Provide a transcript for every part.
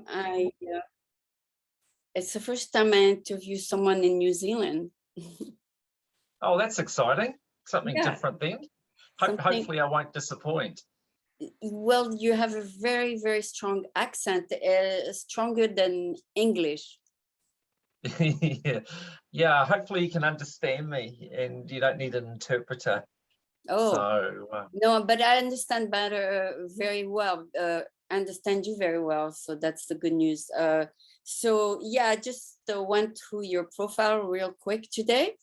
time it's the first time I interview someone in New Zealand. Oh, that's exciting. Something Yeah, different then. something. Hopefully I won't disappoint. Well, you have a very, very strong accent, stronger than English. Yeah, hopefully you can understand me and you don't need an interpreter. Oh, So no, but I understand better very well. Understand you very well. So that's the good news. So yeah, I just went through your profile real quick today.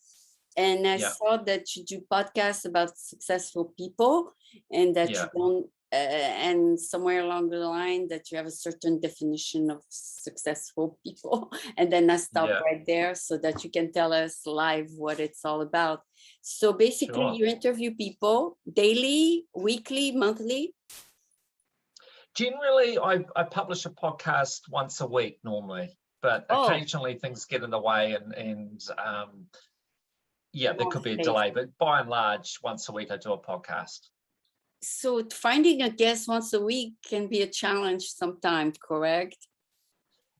And I saw that you do podcasts about successful people, and that you don't, and somewhere along the line that you have a certain definition of successful people. And then I stop right there so that you can tell us live what it's all about. So basically, you interview people daily, weekly, monthly? Generally, I publish a podcast once a week normally, but occasionally things get in the way and there could be a delay, but by and large, once a week I do a podcast. So finding a guest once a week can be a challenge sometimes, correct?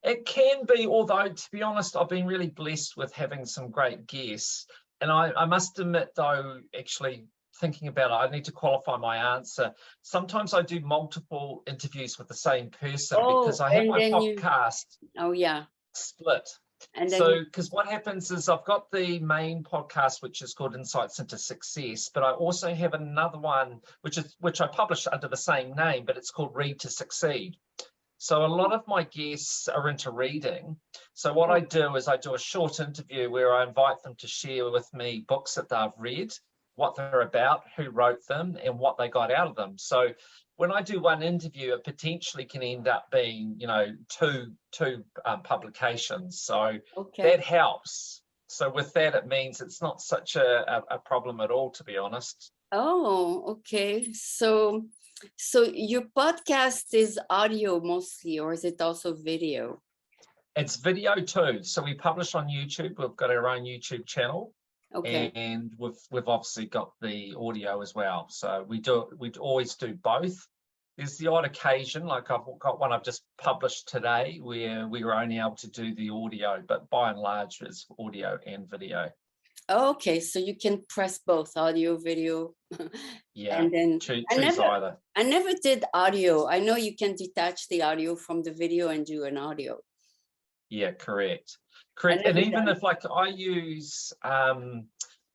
It can be, although to be honest, I've been really blessed with having some great guests. And I must admit, though, actually thinking about it, I need to qualify my answer. Sometimes I do multiple interviews with the same person because I have my podcast split. And so, because what happens is I've got the main podcast, which is called Insights into Success, but I also have another one, which I publish under the same name, but it's called Read to Succeed. So a lot of my guests are into reading. So what I do is I do a short interview where I invite them to share with me books that they've read, what they're about, who wrote them, and what they got out of them. So when I do one interview, it potentially can end up being, two publications. So that helps. So with that, it means it's not such a problem at all, to be honest. Oh, okay. So your podcast is audio mostly, or is it also video? It's video too. So we publish on YouTube. We've got our own YouTube channel. Okay. And we've obviously got the audio as well. So we always do both. There's the odd occasion, like I've got one I've just published today, where we were only able to do the audio, but by and large, it's audio and video. Okay, so you can press both audio, video. Yeah, and then choose either. I never did audio. I know you can detach the audio from the video and do an audio. Yeah, correct. And even if I use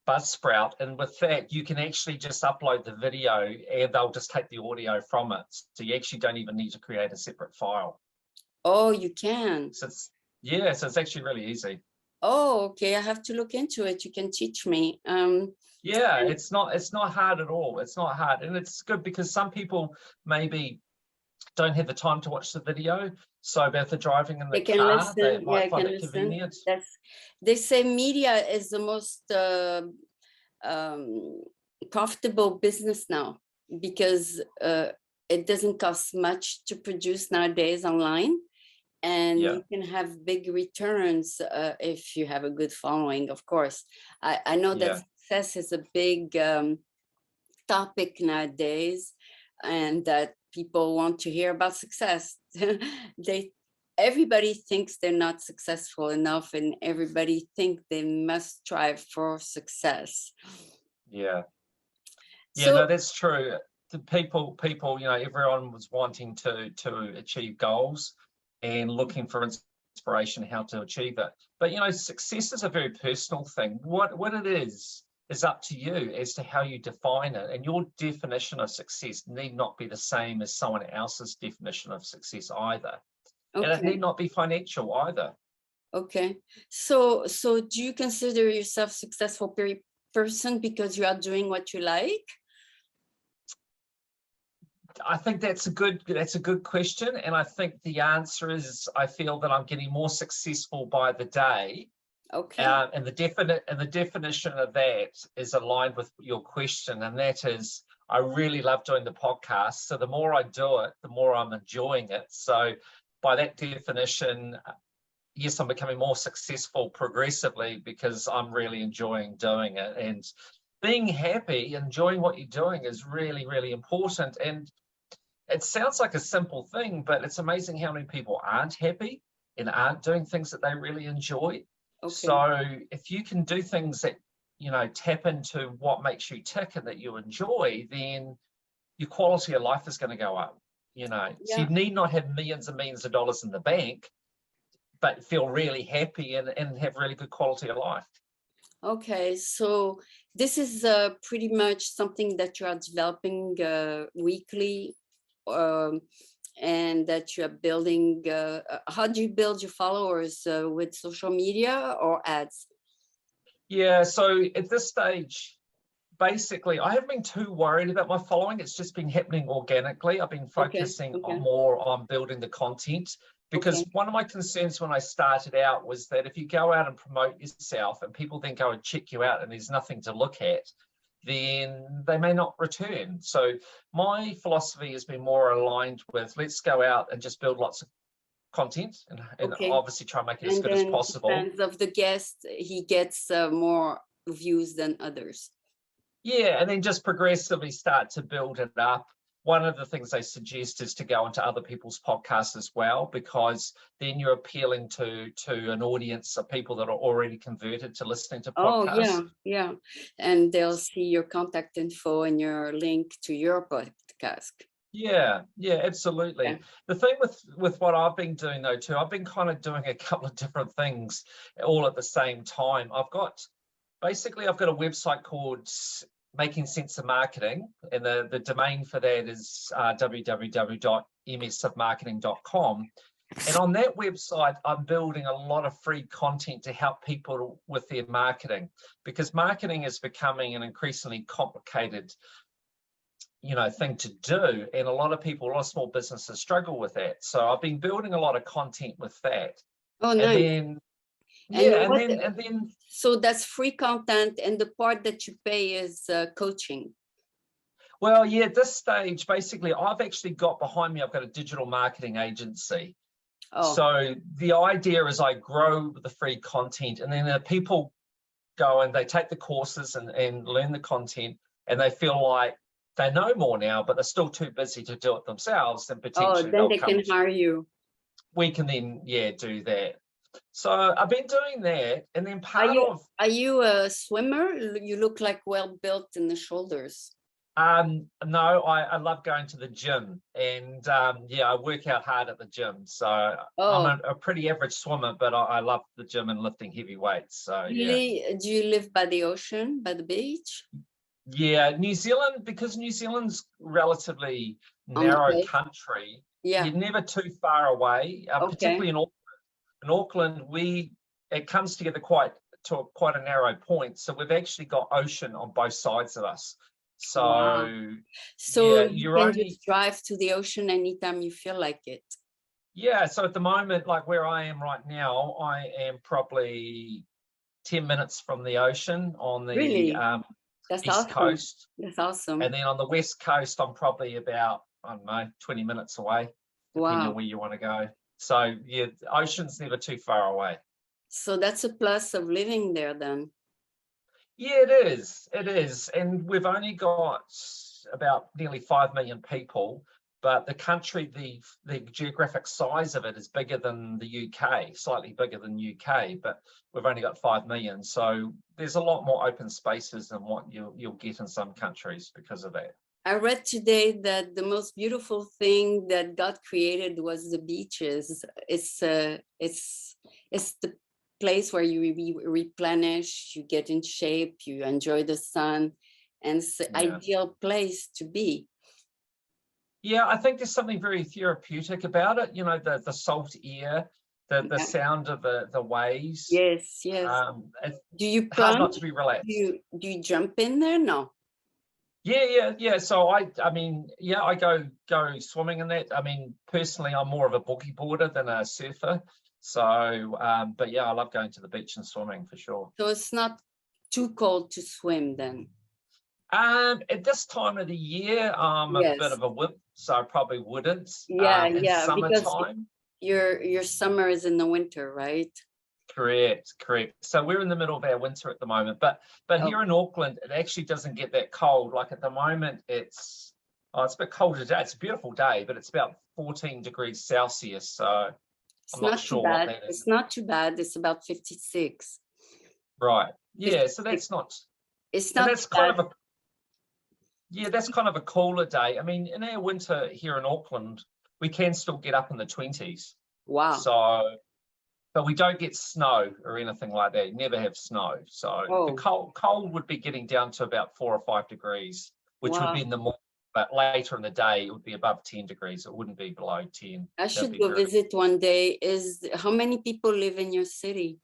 Buzzsprout, and with that you can actually just upload the video and they'll just take the audio from it. So you actually don't even need to create a separate file. Oh, you can. So it's actually really easy. Oh, okay. I have to look into it. You can teach me. It's not hard at all. It's not hard. And it's good because some people maybe don't have the time to watch the video. So if they're driving in the car, they might find it convenient. They say media is the most profitable business now because it doesn't cost much to produce nowadays online. And you can have big returns if you have a good following, of course. I know that success is a big topic nowadays, and that people want to hear about success. Everybody thinks they're not successful enough, and everybody thinks they must strive for success. No, that's true. The people, everyone was wanting to achieve goals and looking for inspiration how to achieve it. But success is a very personal thing. What it is up to you as to how you define it, and your definition of success need not be the same as someone else's definition of success either. And it need not be financial either. Okay, so do you consider yourself a successful person because you are doing what you like? I think that's a good question, and I think the answer is I feel that I'm getting more successful by the day. Okay. And the definition of that is aligned with your question, and that is I really love doing the podcast. So the more I do it, the more I'm enjoying it. So by that definition, yes, I'm becoming more successful progressively because I'm really enjoying doing it. And being happy, enjoying what you're doing is really, really important. And it sounds like a simple thing, but it's amazing how many people aren't happy and aren't doing things that they really enjoy. Okay. So if you can do things that, tap into what makes you tick and that you enjoy, then your quality of life is going to go up, So you need not have millions and millions of dollars in the bank, but feel really happy and have really good quality of life. Okay, so this is pretty much something that you are developing weekly, and that you are building. How do you build your followers, with social media or ads? Yeah, so at this stage, basically, I haven't been too worried about my following. It's just been happening organically. I've been focusing more on building the content, because one of my concerns when I started out was that if you go out and promote yourself and people then go and check you out and there's nothing to look at, then they may not return. So my philosophy has been more aligned with, let's go out and just build lots of content and obviously try and make it as good as possible. Depends of the guest, he gets more views than others. Yeah, and then just progressively start to build it up. One of the things they suggest is to go into other people's podcasts as well, because then you're appealing to an audience of people that are already converted to listening to podcasts. Oh, yeah. And they'll see your contact info and your link to your podcast. Yeah, absolutely. Yeah. The thing with what I've been doing though too, I've been kind of doing a couple of different things all at the same time. I've got a website called Making Sense of Marketing, and the domain for that is www.msofmarketing.com. And on that website, I'm building a lot of free content to help people with their marketing, because marketing is becoming an increasingly complicated thing to do, and a lot of small businesses struggle with that. So I've been building a lot of content with that. Oh, nice. And then so that's free content, and the part that you pay is coaching. Well, yeah, at this stage, basically, I've actually got behind me, I've got a digital marketing agency. So the idea is I grow the free content, and then the people go and they take the courses and learn the content, and they feel like they know more now, but they're still too busy to do it themselves. Then potentially then they can hire you. We can then, do that. So I've been doing that, and then Are you a swimmer? You look like well built in the shoulders. No, I love going to the gym, and I work out hard at the gym. So I'm a pretty average swimmer, but I love the gym and lifting heavy weights. So really, do you live by the ocean, by the beach? Yeah, New Zealand, because New Zealand's relatively narrow country. Yeah, you're never too far away, particularly in Auckland. In Auckland, it comes together quite a narrow point. So we've actually got ocean on both sides of us. So you can just drive to the ocean anytime you feel like it. Yeah, so at the moment, like where I am right now, I am probably 10 minutes from the ocean on the That's East Coast. That's awesome. And then on the West Coast, I'm probably about, 20 minutes away, depending on where you want to go. So yeah, the ocean's never too far away. So that's a plus of living there then. Yeah, it is. It is. And we've only got about nearly 5 million people, but the country, the geographic size of it is bigger than the UK, slightly bigger than UK, but we've only got 5 million. So there's a lot more open spaces than what you'll get in some countries because of that. I read today that the most beautiful thing that God created was the beaches. It's the place where you replenish, you get in shape, you enjoy the sun, and it's the ideal place to be. Yeah, I think there's something very therapeutic about it. The salt air, the sound of the waves. Yes. Do you hard not to be relaxed? Do you jump in there? No. Yeah. So I go swimming in that. I mean, personally, I'm more of a boogie boarder than a surfer. So, but yeah, I love going to the beach and swimming for sure. So it's not too cold to swim then? At this time of the year, I'm a bit of a wimp, so I probably wouldn't. In summertime. Because your summer is in the winter, right? Correct. So we're in the middle of our winter at the moment, but here in Auckland, it actually doesn't get that cold. Like at the moment, it's Oh, it's a bit colder today. It's a beautiful day, but it's about 14 degrees Celsius. So It's I'm not not too sure what bad. that is. It's not too bad. It's about 56. Right. Yeah. So 56. that's not. It's And not too that's kind bad. of a. Yeah, that's kind of a cooler day. I mean, in our winter here in Auckland, we can still get up in the 20s. Wow. So, but we don't get snow or anything like that. Never have snow. So the Oh, cold would be getting down to about 4 or 5 degrees, which would be wow. in the morning. But later in the day, it would be above 10 degrees. It wouldn't be below 10. I That'd should be go very. visit one day. How many people live in your city?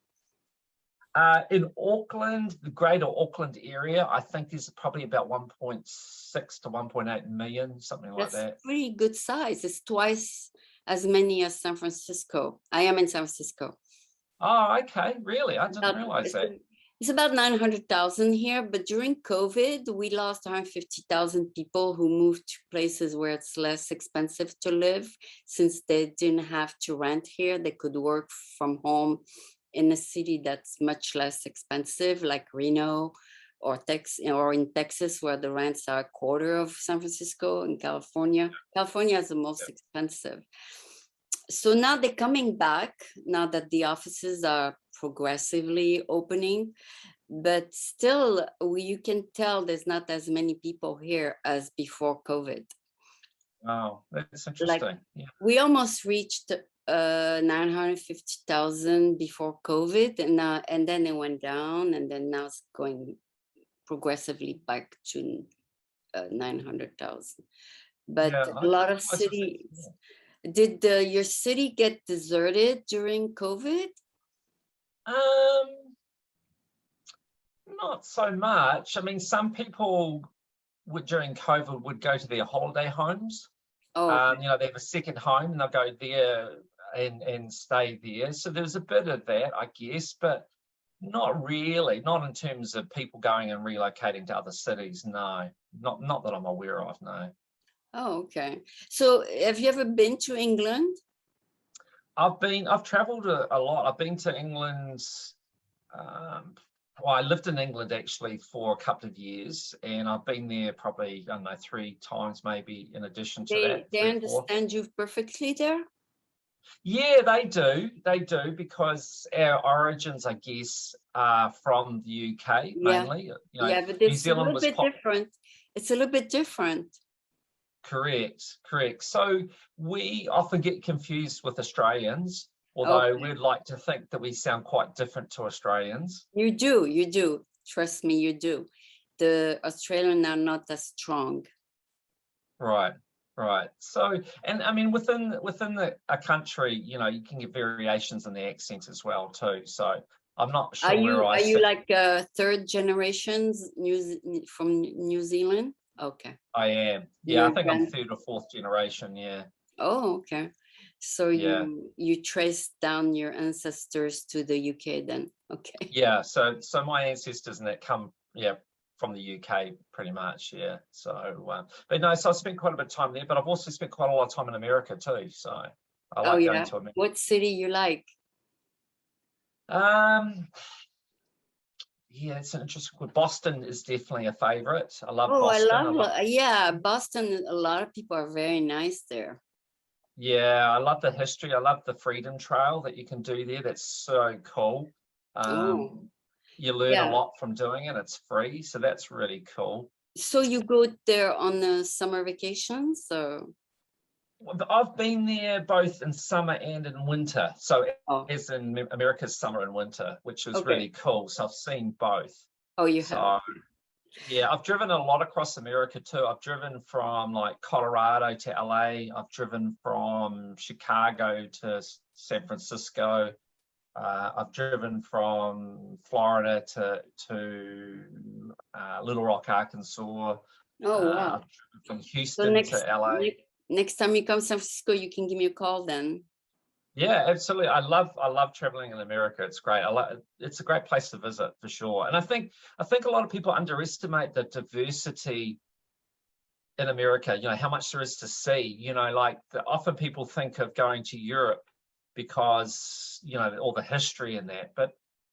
In Auckland, the greater Auckland area, I think there's probably about 1.6 to 1.8 million, something like That's that. pretty good size. It's twice as many as San Francisco. I am in San Francisco. Oh, okay. Really? I didn't About, realize it's, that. it's about 900,000 here, but during COVID, we lost 150,000 people who moved to places where it's less expensive to live since they didn't have to rent here. They could work from home in a city that's much less expensive, like Reno or in Texas, where the rents are a quarter of San Francisco. In California, California is the most expensive. So now they're coming back, now that the offices are progressively opening, but still you can tell there's not as many people here as before COVID. Oh, that's Like interesting. Yeah. we almost reached 950,000 before COVID, and then it went down, and then now it's going progressively back to 900,000. But Yeah, a lot okay. of cities. Did your city get deserted during COVID? Um, Not so much. I mean, some people would during COVID would go to their holiday homes. Oh, They have a second home and they'll go there and stay there. So there's a bit of that, I guess, but not really. Not in terms of people going and relocating to other cities. No, not that I'm aware of. No. oh, okay. So have you ever been to England? I've traveled a lot. I've been to England. Um, well, I lived in England actually for a couple of years, and I've been there probably, I don't know, 3 times maybe in addition to that, They 3 or 4. understand you perfectly there? Yeah, they do. They do because our origins, I guess, are from the UK Yeah, mainly. yeah, but New it's a Zealand little was bit different. It's a little bit different. correct, correct. So we often get confused with Australians, although Okay, we'd like to think that we sound quite different to Australians. you do, you do. Trust me, you do. The Australian are not as strong. Right, right. So, and I mean, within a country, you can get variations in the accents as well too. So, I'm not Are sure where you I are you sit. like third generations from New Zealand? Okay, I am. Yeah, your I think I'm grand. third or fourth generation. Yeah, Oh, okay. So yeah, you trace down your ancestors to the UK then. Okay. yeah. So my ancestors and that come, yeah, from the UK pretty much. Yeah. So, but no, so I spent quite a bit of time there, but I've also spent quite a lot of time in America too. So I Oh like going yeah. to America. What city you like? Um, Yeah, it's an interesting one. Boston is definitely a favorite. I love Oh, I Boston. love yeah, Boston. A lot of people are very nice there. Yeah, I love the history. I love the Freedom Trail that you can do there. That's so cool. Oh, You learn a yeah. lot from doing it. It's free, so that's really cool. So you go there on the summer vacations, or I've been there both in summer and in winter. So oh, as in America's summer and winter, which is okay. really cool. So I've seen both. Oh, you have. So yeah, I've driven a lot across America too. I've driven from like Colorado to LA. I've driven from Chicago to San Francisco. I've driven from Florida to Little Rock, Arkansas. Oh, wow. I've driven from So Houston to LA. next time you come to San Francisco, you can give me a call then. Yeah, absolutely. I love traveling in America. It's great. It's a great place to visit for sure. And I think a lot of people underestimate the diversity in America, how much there is to see, like often people think of going to Europe because, all the history in that, but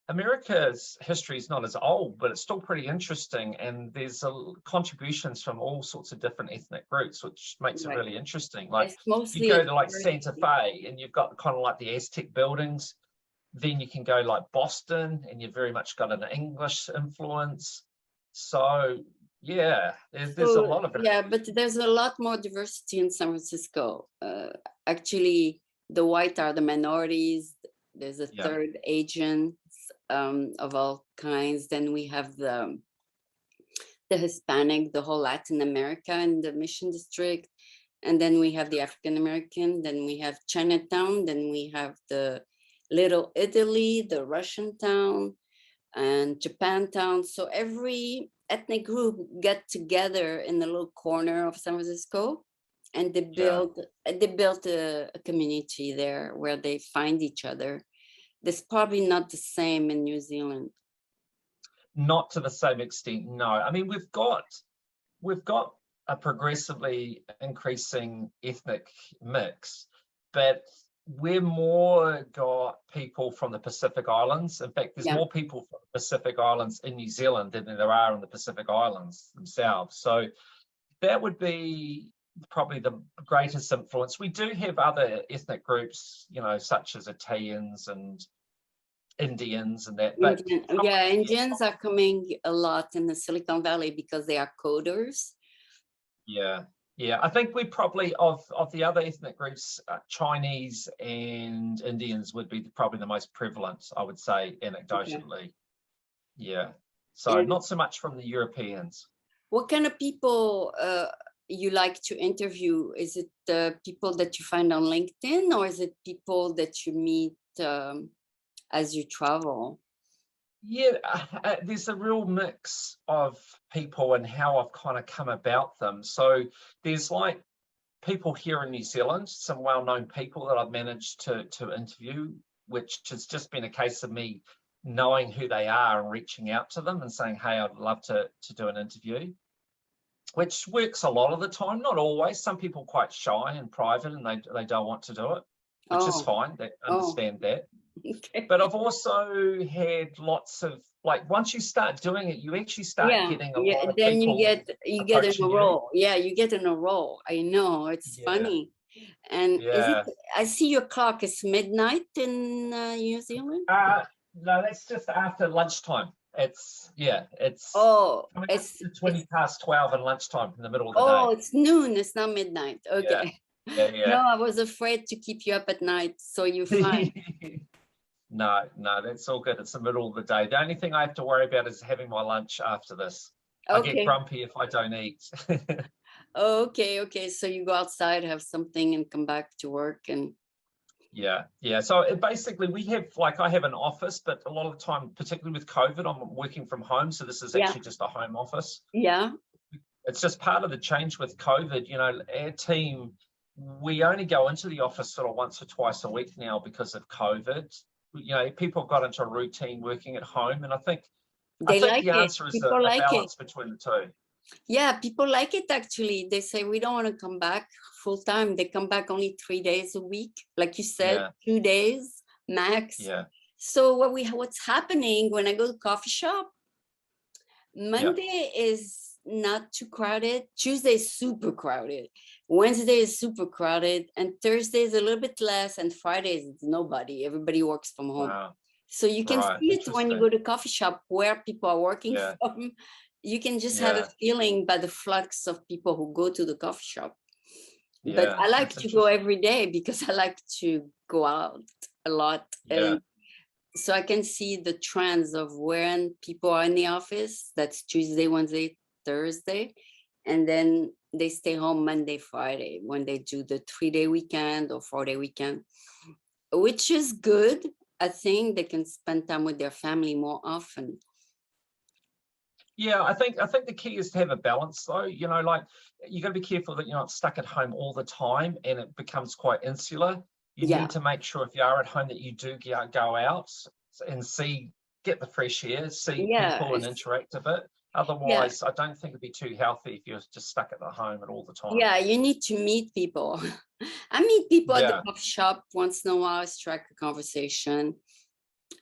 America's history is not as old, but it's still pretty interesting. And there's contributions from all sorts of different ethnic groups, which makes it Right. really interesting. Like It's you mostly a go to like Santa diversity. Fe and you've got kind of like the Aztec buildings. Then you can go like Boston and you've very much got an English influence. So yeah, there's a So lot of yeah, but variation. there's a lot more diversity in San Francisco. Actually, the white are the minorities. There's a Yeah, third Asian of all kinds. Then we have the Hispanic, the whole Latin America in the Mission District. And then we have the African American, then we have Chinatown, then we have the Little Italy, the Russian town, and Japantown. So every ethnic group get together in a little corner of San Francisco, and yeah. they built a community there where they find each other. That's probably not the same in New Zealand. Not to the same extent, no. I mean, we've got a progressively increasing ethnic mix, but we're more got people from the Pacific Islands. In fact, there's Yeah. more people from the Pacific Islands in New Zealand than there are in the Pacific Islands themselves. So that would be probably the greatest influence. We do have other ethnic groups, such as Italians and Indians and that, but Yeah, probably, yeah, Indians are coming a lot in the Silicon Valley because they are coders. yeah, yeah. I think we probably of the other ethnic groups, Chinese and Indians would be probably the most prevalent, I would say, Okay. anecdotally. Yeah. So And not so much from the Europeans. what kind of people you like to interview? Is it people that you find on LinkedIn, or is it people that you meet as you travel? Yeah, there's a real mix of people and how I've kind of come about them. So there's like people here in New Zealand, some well-known people that I've managed to interview, which has just been a case of me knowing who they are and reaching out to them and saying, hey, I'd love to do an interview, which works a lot of the time, not always. Some people quite shy and private and they don't want to do it, which is Oh, fine. They oh, understand that. okay. But I've also had lots of, like, once you start doing it, you actually start Yeah, getting a yeah. lot of Then people you get in a approaching you. role. Yeah, you get in a role. I know, it's Yeah, funny. And is it? yeah. I see your clock is midnight in New Zealand. No, that's just after lunchtime. It's Oh, coming up it's to 20 past 12 and lunchtime in the middle of the day. oh, it's noon. It's not midnight. Yeah, Okay. No, yeah, I was afraid to keep you up at night, so you're yeah. fine. No, no, that's all good. It's the middle of the day. The only thing I have to worry about is having my lunch after this. I get Okay. grumpy if I don't eat. Okay, okay. So you go outside, have something, and come back to work. And Yeah, yeah. So basically, we have like I have an office, but a lot of the time, particularly with COVID, I'm working from home. So this is yeah, actually just a home office. yeah. It's just part of the change with COVID. Our team, we only go into the office sort of once or twice a week now because of COVID. People have got into a routine working at home, and I think I They think like the it. answer is People a like it. balance between the two. Yeah, people like it actually. They say we don't want to come back full time. They come back only 3 days a week, like you said, Yeah, 2 days max. yeah, So what's happening when I go to coffee shop? yeah. Monday is not too crowded. Tuesday is super crowded. Wednesday is super crowded, and Thursday is a little bit less, and Friday is nobody. Everybody works from home. Wow. So you can Right. see it when you Interesting. go to coffee shop where people are working Yeah, from. You can just have a yeah, feeling by the flux of people who go to the coffee shop. But yeah. I like That's to go interesting. every day because I like to go out a lot. Yeah, And so I can see the trends of when people are in the office. That's Tuesday, Wednesday, Thursday. And then they stay home Monday, Friday when they do the 3-day weekend or 4-day weekend, which is good. I think they can spend time with their family more often. yeah. I think the key is to have a balance, though. Like you got to be careful that you're not stuck at home all the time, and it becomes quite insular. You Yeah. need to make sure if you are at home that you do go out and get the fresh air, see Yeah. people, and interact a bit. Yeah. Otherwise, I don't think it'd be too healthy if you're just stuck at the home all the time. Yeah. You need to meet people. I meet people at the Yeah, coffee shop once in a while, strike a conversation.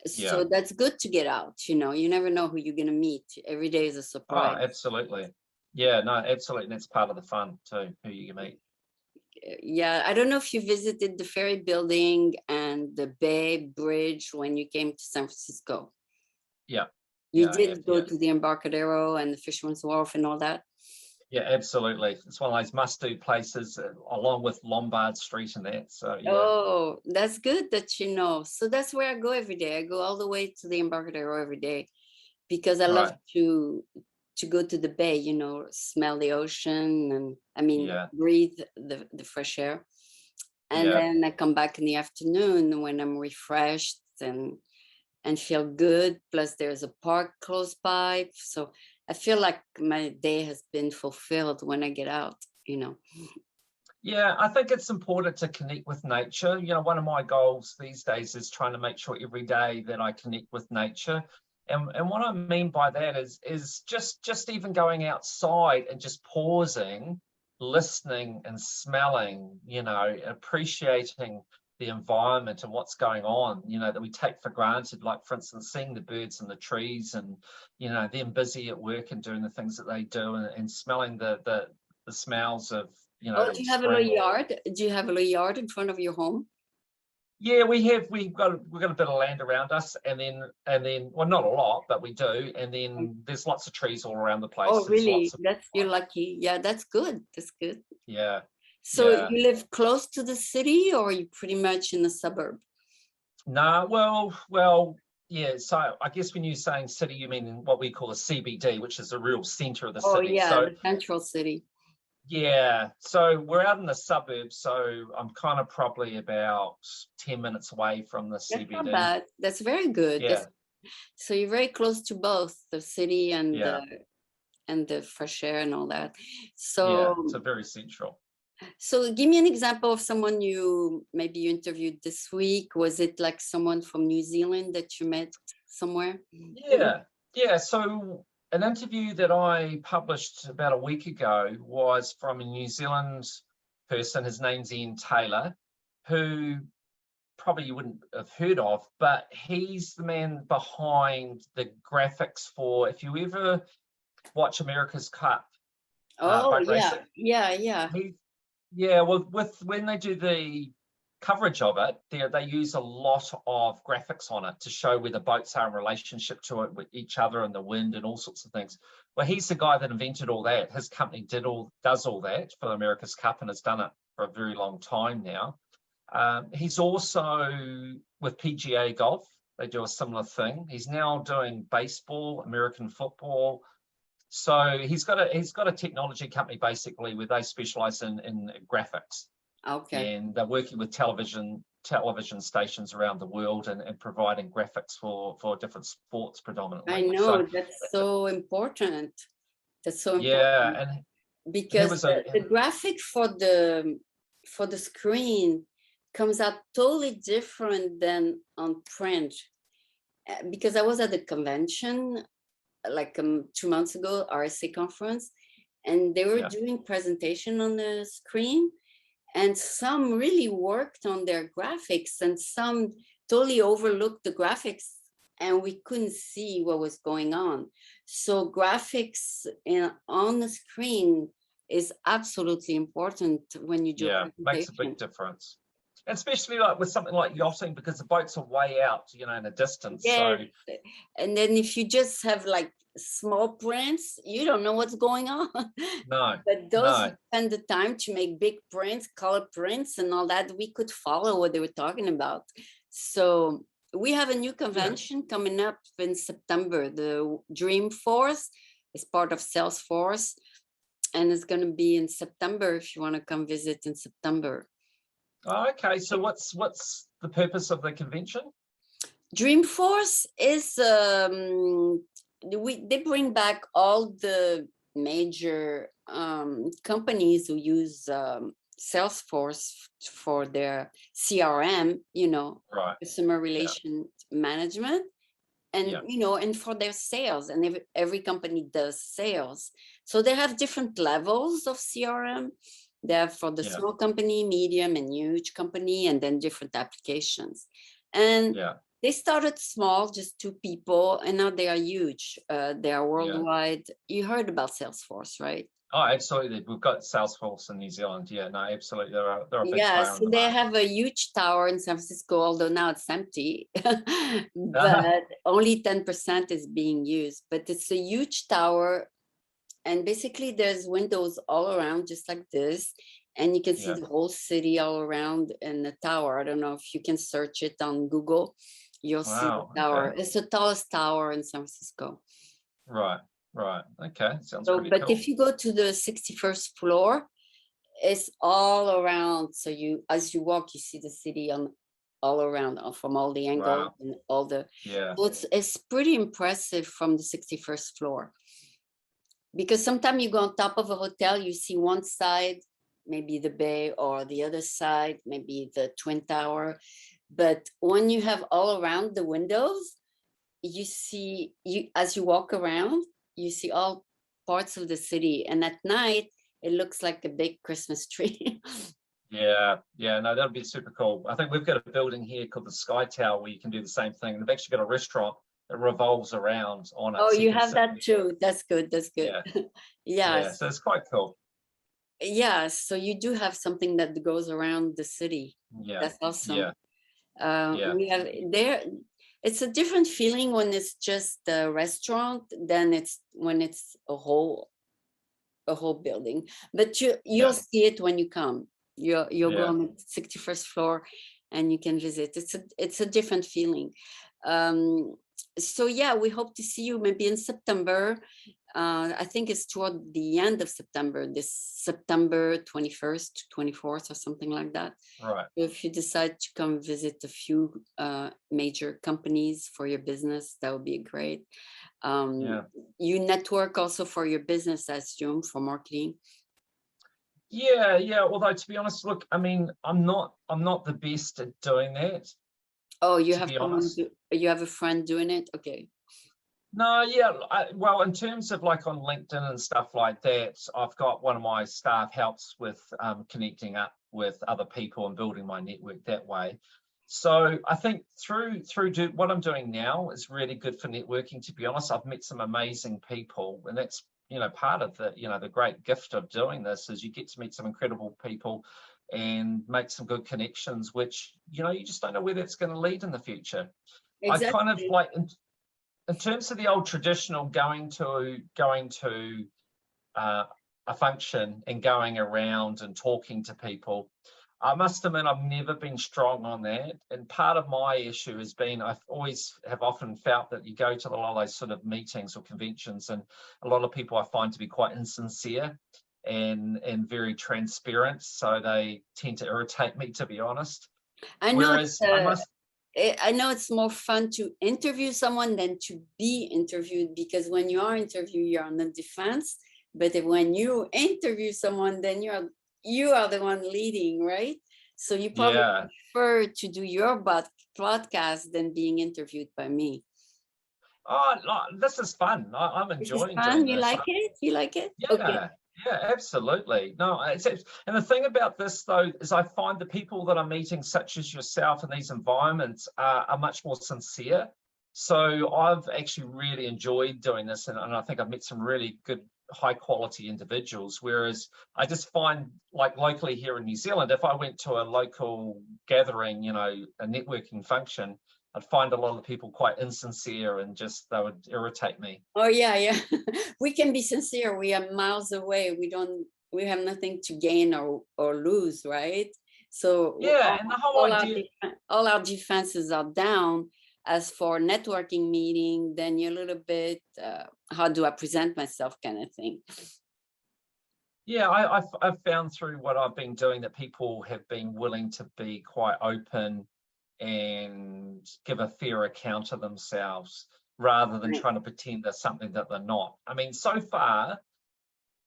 So that's good to get out. You never know who you're going to meet. Every day is a Oh, surprise. absolutely. Yeah, no, absolutely. And that's part of the fun too, who you meet. Yeah, I don't know if you visited the ferry building and the Bay Bridge when you came to San Francisco. Yeah. You Yeah, I have, did go yeah. to the Embarcadero and the Fisherman's Wharf and all that? Yeah, absolutely. It's one of those must-do places, along with Lombard Street and that. So yeah, Oh, that's good that you know. So that's where I go every day. I go all the way to the Embarcadero every day because I love right. to go to the bay, smell the ocean and Yeah, breathe the fresh air. And yeah. then I come back in the afternoon when I'm refreshed and feel good. Plus there's a park close by. So I feel like my day has been fulfilled when I get out. Yeah, I think it's important to connect with nature. One of my goals these days is trying to make sure every day that I connect with nature. And what I mean by that is just even going outside and just pausing, listening and smelling, appreciating the environment and what's going on, that we take for granted, like for instance, seeing the birds and the trees and, them busy at work and doing the things that they do and smelling the smells of, Oh, do you have a little spring. yard? Do you have a little yard in front of your home? Yeah, we've got a bit of land around us, and then well, not a lot, but we do, and then there's lots of trees all around the place. Oh, There's really? lots of You're lucky. Yeah, that's good. That's good. yeah, So yeah. you live close to the city or you pretty much in the suburb? No, well, yeah. So I guess when you're saying city, you mean what we call a CBD, which is the real center of the Oh, city. yeah, So the central city. yeah, so we're out in the suburbs, so I'm kind of probably about 10 minutes away from the That's not CBD. bad. That's very good. Yeah, So you're very close to both the city yeah, and the fresh air and all that. yeah. So So very central. so give me an example of someone maybe you interviewed this week. Was it like someone from New Zealand that you met somewhere? Yeah, yeah. So an interview that I published about a week ago was from a New Zealand person. His name's Ian Taylor, who probably you wouldn't have heard of, but he's the man behind the graphics for, if you ever watch America's Cup Oh, boat yeah, racing, yeah. he, yeah, well, with when they do the coverage of it, they use a lot of graphics on it to show where the boats are in relationship to it with each other and the wind and all sorts of things. Well, he's the guy that invented all that. His company does all that for the America's Cup and has done it for a very long time now. He's also with PGA Golf. They do a similar thing. He's now doing baseball, American football. So he's got a technology company basically where they specialize in graphics, Okay. and they're working with television stations around the world and providing graphics for different sports I predominantly. So know that's so important. That's so yeah, important and he because was a the graphic for the screen comes out totally different than on print. Because I was at the convention like 2 months ago, RSA conference, and they were yeah, doing presentation on the screen, and some really worked on their graphics, and some totally overlooked the graphics, and we couldn't see what was going on. So graphics on the screen is absolutely important when you do a yeah, makes a presentation. big difference. And especially like with something like yachting, because the boats are way out, in the distance. So Yes. And then if you just have like small prints, you don't know what's going on. no, But those who no, spend the time to make big prints, color prints, and all that, we could follow what they were talking about. So we have a new yeah. convention coming up in September. The Dreamforce is part of Salesforce, and it's going to be in September if you want to come visit in September. Oh, okay. So what's the purpose of the convention? Dreamforce is they bring back all the major companies who use Salesforce for their CRM, Right. customer Yeah. relation management, and Yeah. and for their sales. And every company does sales, so they have different levels of CRM. They have for the Yeah. small company, medium, and huge company, and then different applications. And Yeah. They started small, just 2 people, and now they are huge. They are worldwide. You heard about Salesforce, right? Oh, absolutely. We've got Salesforce in New Zealand. Yeah, no, absolutely. They're a big Yeah, player in so the they market. have a huge tower in San Francisco, although now it's empty, Uh-huh. but only 10% is being used. But it's a huge tower, and basically there's windows all around, just like this, and you can see Yeah. the whole city all around in the tower. I don't know if you can search it on Google. You'll see the Wow. Okay. tower. It's the tallest tower in San Francisco. Right. Right. Okay. Sounds So, pretty but cool. if you go to the 61st floor, it's all around. So you, as you walk, you see the city on all around from all the angles Wow. and all the. Yeah. So it's pretty impressive from the 61st floor, because sometimes you go on top of a hotel, you see one side, maybe the bay, or the other side, maybe the Twin Tower. But when you have all around the windows, you see, you as you walk around, you see all parts of the city, and at night it looks like a big Christmas tree. Yeah. Yeah. No, that'd be super cool. I think we've got a building here called the Sky Tower where you can do the same thing. They've actually got a restaurant that revolves around on it, Oh, so you you can have sit that there. too. That's good. That's good. Yeah. Yeah. Yes. So it's quite cool. Yeah. So you do have something that goes around the city. Yeah. That's awesome. Yeah. Yeah. We have there. It's a different feeling when it's just a restaurant than it's when it's a whole building. But you'll Yeah. see it when you come. You'll go Yeah. on the 61st floor, and you can visit. It's a different feeling. Um, so yeah, we hope to see you maybe in September. I think it's toward the end of September, this September 21st, 24th, or something like that. Right. If you decide to come visit a few major companies for your business, that would be great. Yeah. You network also for your business, I assume, for marketing. Yeah, yeah. Although to be honest, look, I mean, I'm not the best at doing that, Oh, you to have be someone honest. you have a friend doing it? Okay. No, yeah. Well, in terms of like on LinkedIn and stuff like that, I've got one of my staff helps with connecting up with other people and building my network that way. So I think what I'm doing now is really good for networking. To be honest, I've met some amazing people, and that's part of the great gift of doing this is you get to meet some incredible people and make some good connections, which you just don't know where that's going to lead in the future. I kind of Exactly. like in terms of the old traditional going to a function and going around and talking to people, I must admit I've never been strong on that. And part of my issue has been I've always have often felt that you go to a lot of those sort of meetings or conventions, and a lot of people I find to be quite insincere and very transparent. So they tend to irritate me, to be honest. I know it's Whereas I must, I know it's more fun to interview someone than to be interviewed, because when you are interviewed, you're on the defense. But when you interview someone, then you are the one leading, right? So you probably yeah. prefer to do your podcast than being interviewed by me. Oh, this is fun. I'm This is enjoying fun. doing You this. like it? You like it? Okay. Yeah, yeah, absolutely. No, and the thing about this though is I find the people that I'm meeting, such as yourself, in these environments are much more sincere. So I've actually really enjoyed doing this, and I think I've met some really good, high quality individuals. Whereas I just find, like locally here in New Zealand, if I went to a local gathering, a networking function, I'd find a lot of people quite insincere and just they would irritate me. Oh yeah, yeah. We can be sincere. We are miles away. We have nothing to gain or lose, right? So Yeah, and the whole idea. all our defenses are down. As for networking meeting, then you're a little bit, how do I present myself kind of thing. Yeah, I've found through what I've been doing that people have been willing to be quite open and give a fair account of themselves rather than Right. trying to pretend they're something that they're not. I mean, so far,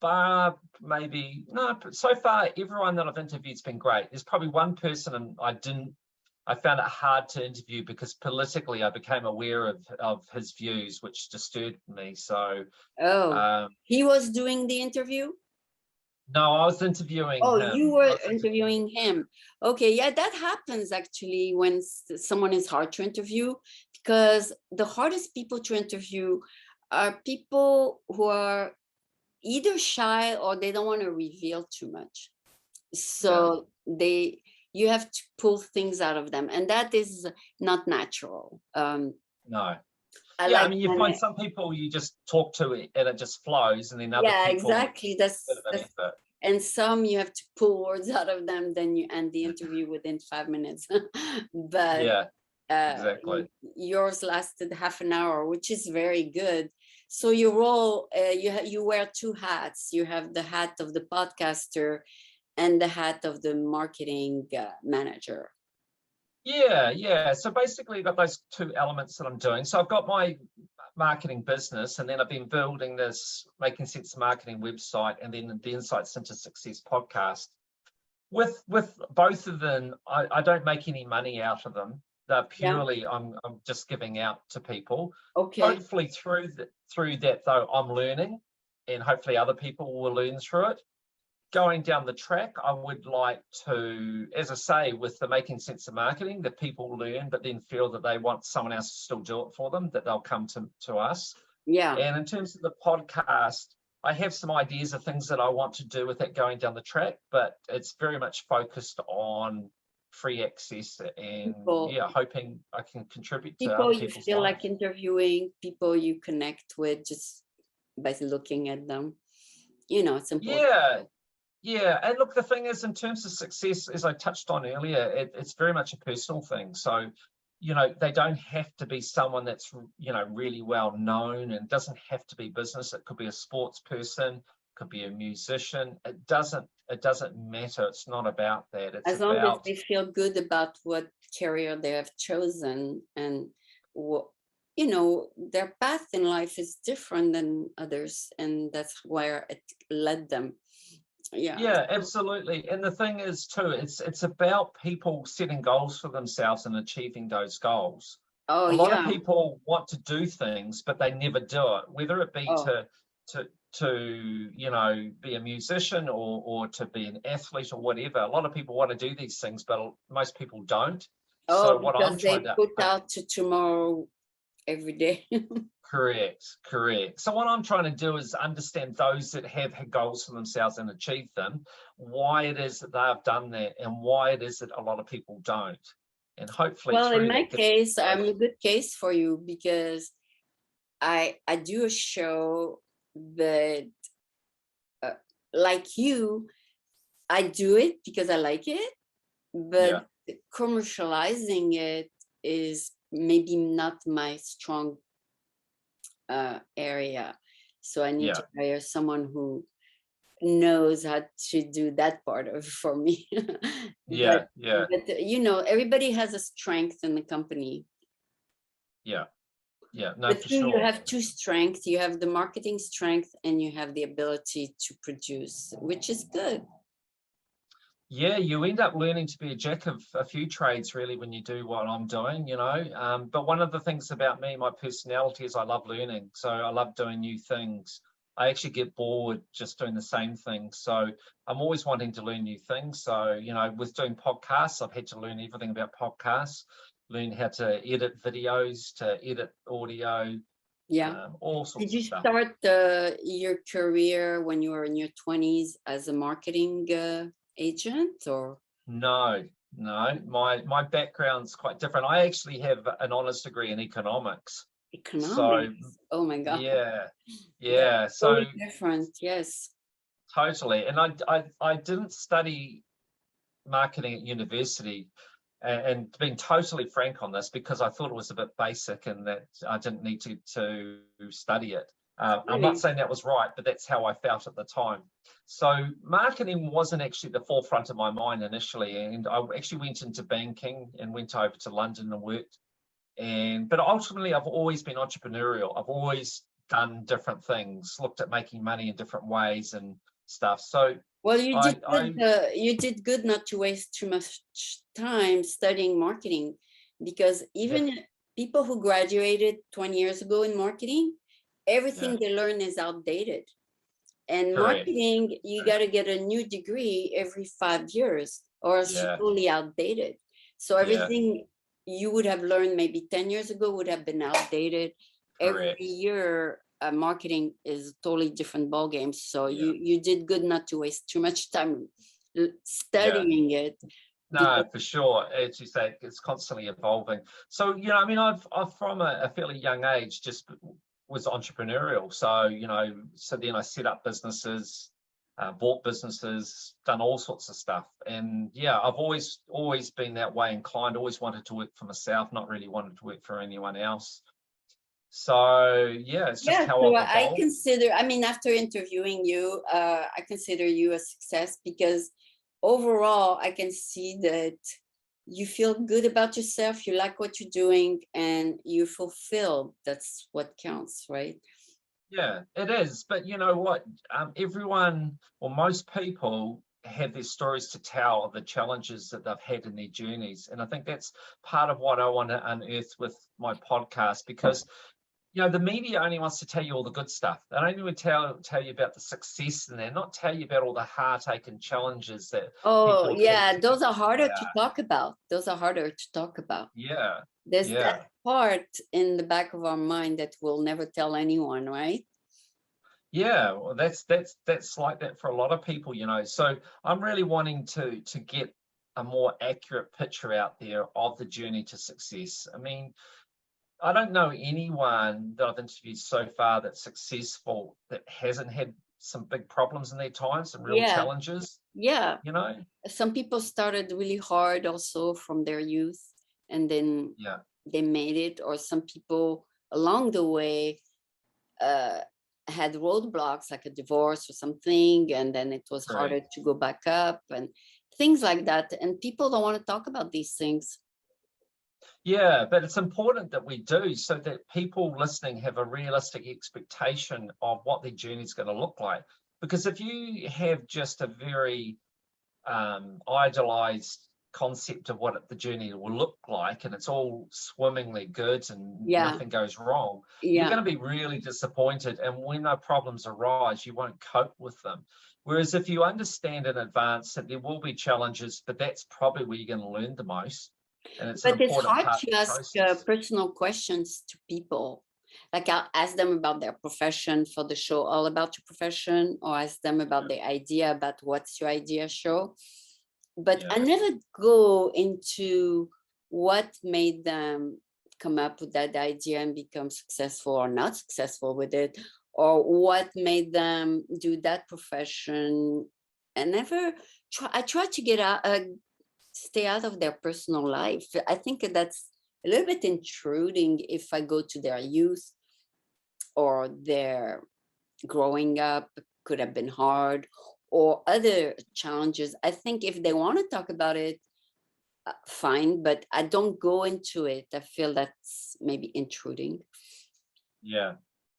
bar maybe no, but so far everyone that I've interviewed has been great. There's probably one person and I found it hard to interview because politically I became aware of his views, which disturbed me. So Oh, um, he was doing the interview? No, I was interviewing Oh, him. you were interviewing him. Okay, yeah, that happens actually when someone is hard to interview, because the hardest people to interview are people who are either shy or they don't want to reveal too much. So you have to pull things out of them, and that is not natural. No. I Yeah, I like mean, you when find some people you just talk to it and it just flows, and then other yeah, people, exactly. bit of an That's effort. and some you have to pull words out of them, then you end the interview within 5 minutes. But Yeah, uh, exactly. yours lasted half an hour, which is very good. So your role, you wear two hats. You have the hat of the podcaster and the hat of the marketing manager. Yeah, yeah. So basically, I've got those two elements that I'm doing. So I've got my marketing business, and then I've been building this Making Sense Marketing website, and then the Insights into Success podcast. With both of them, I don't make any money out of them. They're Yeah. purely I'm just giving out to people. Okay. Hopefully through that though, I'm learning, and hopefully other people will learn through it. Going down the track, I would like to, as I say, with the Making Sense of Marketing, that people learn, but then feel that they want someone else to still do it for them, that they'll come to us. Yeah. And in terms of the podcast, I have some ideas of things that I want to do with it going down the track, but it's very much focused on free access and hoping I can contribute to People other you people's feel lives. like interviewing, people you connect with just by looking at them. It's important. Yeah. And look, the thing is, in terms of success, as I touched on earlier, it's very much a personal thing. So, they don't have to be someone that's, really well known, and doesn't have to be business. It could be a sports person, could be a musician. It doesn't matter. It's not about that. It's As long as about, they feel good about what career they have chosen, and what their path in life is different than others, and that's where it led them. yeah, absolutely. And the thing is too, it's about people setting goals for themselves and achieving those goals. Oh A lot of yeah. people want to do things, but they never do it, whether it be Oh, to be a musician or to be an athlete or whatever. A lot of people want to do these things, but most people don't. So what I'm because trying they to put out to tomorrow every day. Correct. So what I'm trying to do is understand those that have had goals for themselves and achieved them, why it is that they've done that, and why it is that a lot of people don't. And hopefully Well, in through my that, case, I'm a good case for you, because I do a show that, like you, I do it because I like it, yeah, but commercializing it is maybe not my strong area. So I need yeah, to hire someone who knows how to do that part of it for me. yeah, but yeah, everybody has a strength in the company. yeah, yeah. No, for But you sure. have two strengths. You have the marketing strength and you have the ability to produce, which is good. Yeah, you end up learning to be a jack of a few trades, really, when you do what I'm doing, But one of the things about me, my personality, is I love learning. So I love doing new things. I actually get bored just doing the same thing. So I'm always wanting to learn new things. So, with doing podcasts, I've had to learn everything about podcasts, learn how to edit videos, to edit audio, Yeah. all Did sorts you of stuff. start your career when you were in your 20s as a marketing agent, or? No, no. My background's quite different. I actually have an honours degree in economics. So Economics? Oh my God. yeah, That's yeah. So totally different. Yes. totally. And I didn't study marketing at university, and being totally frank on this, because I thought it was a bit basic and that I didn't need to study it. I'm not Really? saying that was right, but that's how I felt at the time. So marketing wasn't actually the forefront of my mind initially, and I actually went into banking and went over to London and worked. But ultimately, I've always been entrepreneurial. I've always done different things, looked at making money in different ways and stuff. So Well, you did good. I You did good not to waste too much time studying marketing, because yeah, even people who graduated 20 years ago in marketing, yeah, everything they learn is outdated. And correct. marketing, you got to get a new degree every 5 years, or else you're Yeah, totally outdated. So yeah, everything you would have learned maybe 10 years ago would have been outdated. Every correct. year, marketing is a totally different ballgame. So Yeah, you did good not to waste too much time yeah. studying it. No, for sure. As you say, it's constantly evolving. So, I mean, I've from a fairly young age just was entrepreneurial. So, so then I set up businesses, bought businesses, done all sorts of stuff. And yeah, I've always been that way inclined, always wanted to work for myself, not really wanted to work for anyone else. So yeah, it's just Yeah, how so I've I evolved. consider, I mean, after interviewing you, I consider you a success because overall, I can see that you feel good about yourself, you like what you're doing, and you fulfill. That's what counts, right? Yeah, it is. But you know what? Everyone, or most people, have their stories to tell of the challenges that they've had in their journeys. And I think that's part of what I want to unearth with my podcast because the media only wants to tell you all the good stuff. They only would tell you about the success and they're not tell you about all the heartache and challenges that Oh, people have had yeah, to get those are to where harder they to are. talk about. Those are harder to talk about. Yeah, There's that yeah. part in the back of our mind that we'll never tell anyone, right? Yeah, well, that's like that for a lot of people. So I'm really wanting to get a more accurate picture out there of the journey to success. I mean, I don't know anyone that I've interviewed so far that's successful that hasn't had some big problems in their time, some real Yeah, challenges, yeah. you know? Some people started really hard also from their youth and then Yeah, they made it, or some people along the way uh, had roadblocks like a divorce or something, and then it was harder correct. to go back up and things like that, and people don't want to talk about these things. Yeah, but it's important that we do so that people listening have a realistic expectation of what their journey is going to look like. Because if you have just a very idealized concept of what the journey will look like and it's all swimmingly good and Yeah, nothing goes wrong, you're yeah. going to be really disappointed, and when the problems arise you won't cope with them. Whereas if you understand in advance that there will be challenges, but that's probably where you're going to learn the most, and it's an But it's important hard part to of the ask process. personal questions to people. Like I'll ask them about their profession for the show, all about your profession, or ask them about Yeah, the idea about what's your idea show. But yeah, I never go into what made them come up with that idea and become successful or not successful with it, or what made them do that profession. I never try. I try to get out, stay out of their personal life. I think that's a little bit intruding if I go to their youth or their growing up could have been hard or other challenges. I think if they want to talk about it, fine, but I don't go into it. I feel that's maybe intruding. yeah,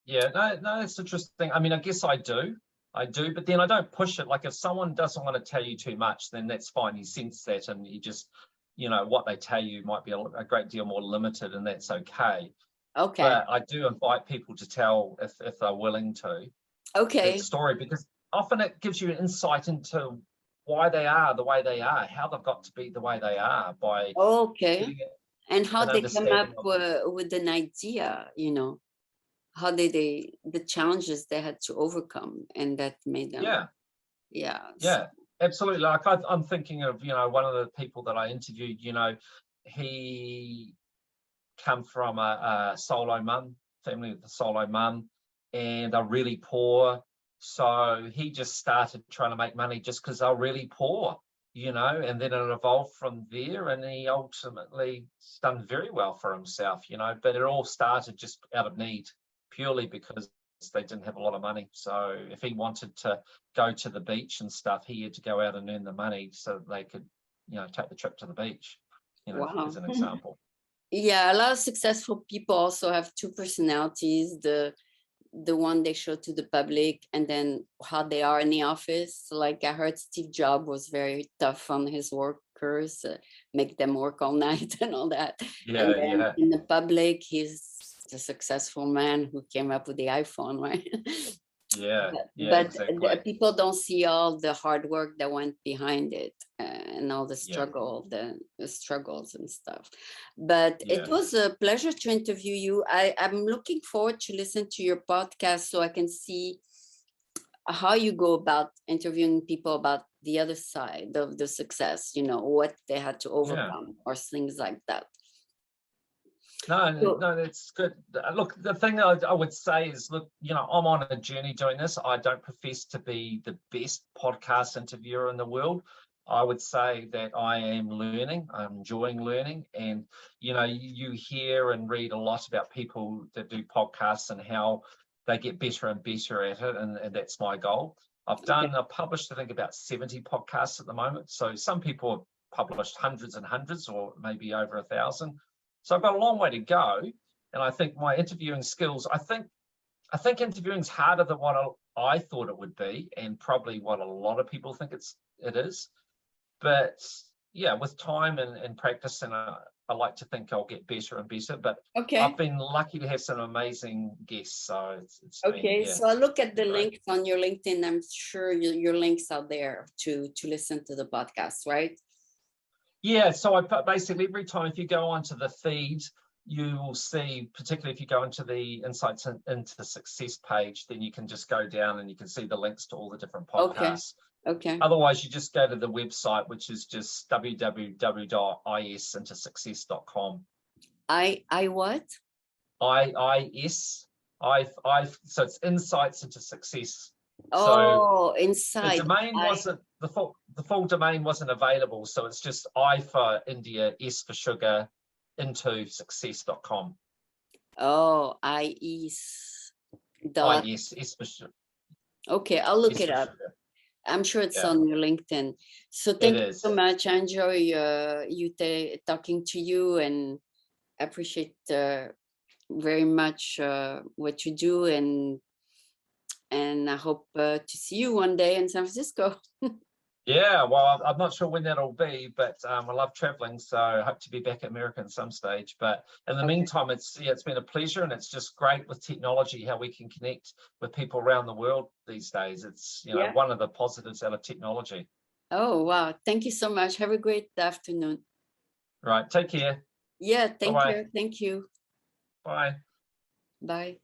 yeah. No, no, it's interesting. I mean, I guess I do, but then I don't push it. Like if someone doesn't want to tell you too much, then that's fine. You sense that, and you just, what they tell you might be a great deal more limited, and that's okay. Okay. But I do invite people to tell if they're willing to that Okay. story, because often it gives you an insight into why they are the way they are, how they've got to be the way they are by Okay. getting And how an they come up understanding of. with an idea, how the challenges they had to overcome and that made them, Yeah, yeah. yeah, absolutely. Like I'm thinking of one of the people that I interviewed. He come from a solo mum, family with a solo mum, and they're really poor. So he just started trying to make money just because they're really poor, and then it evolved from there. And he ultimately done very well for himself. But it all started just out of need, purely because they didn't have a lot of money. So if he wanted to go to the beach and stuff, he had to go out and earn the money so that they could, take the trip to the beach, as Wow. an example. Yeah, a lot of successful people also have two personalities, the one they show to the public and then how they are in the office. Like I heard Steve Jobs was very tough on his workers, make them work all night and all that. And Yeah, then yeah. in the public, he's the successful man who came up with the iPhone, right? Yeah, yeah, but exactly. people don't see all the hard work that went behind it, and all the Yeah, the struggles and stuff. But it yeah. was a pleasure to interview you. I'm looking forward to listen to your podcast so I can see how you go about interviewing people about the other side of the success, what they had to Yeah. overcome or things like that. No, So, no, that's good. Look, the thing I would say is, look, I'm on a journey doing this. I don't profess to be the best podcast interviewer in the world. I would say that I am learning. I'm enjoying learning. And, you hear and read a lot about people that do podcasts and how they get better and better at it. And that's my goal. I've published, I think, about 70 podcasts at the moment. So some people have published hundreds and hundreds, or maybe over 1,000. So I've got a long way to go, and I think my interviewing skills. I think interviewing is harder than what I thought it would be, and probably what a lot of people think it is. But yeah, with time and practice, and I like to think I'll get better and better. But I've been lucky to have some amazing guests, so it's been so I look at the great. links on your LinkedIn. I'm sure your links out there to listen to the podcast, right? Yeah, so I put basically every time if you go onto the feed, you will see, particularly if you go into the Insights into Success page, then you can just go down and you can see the links to all the different podcasts. Okay. Otherwise, you just go to the website, which is just www.isintosuccess.com. I what? So it's Insights into Success. Oh, So the inside. domain wasn't the full domain wasn't available, so it's just I for India, S for sugar, into success.com. Oh, IES dot. S for sugar. Okay, I'll look S it for up. sugar. I'm sure it's Yeah, on your LinkedIn. So it thank you is. so much. I enjoy talking to you, and appreciate very much what you do, and I hope to see you one day in San Francisco. Yeah, well, I'm not sure when that'll be, but I love traveling, so I hope to be back in America at some stage. But in the meantime, it's been a pleasure, and it's just great with technology how we can connect with people around the world these days. It's one of the positives out of technology. Oh, wow. Thank you so much. Have a great afternoon. Right, take care. Yeah, thank Bye-bye. you. Thank you. Bye. Bye.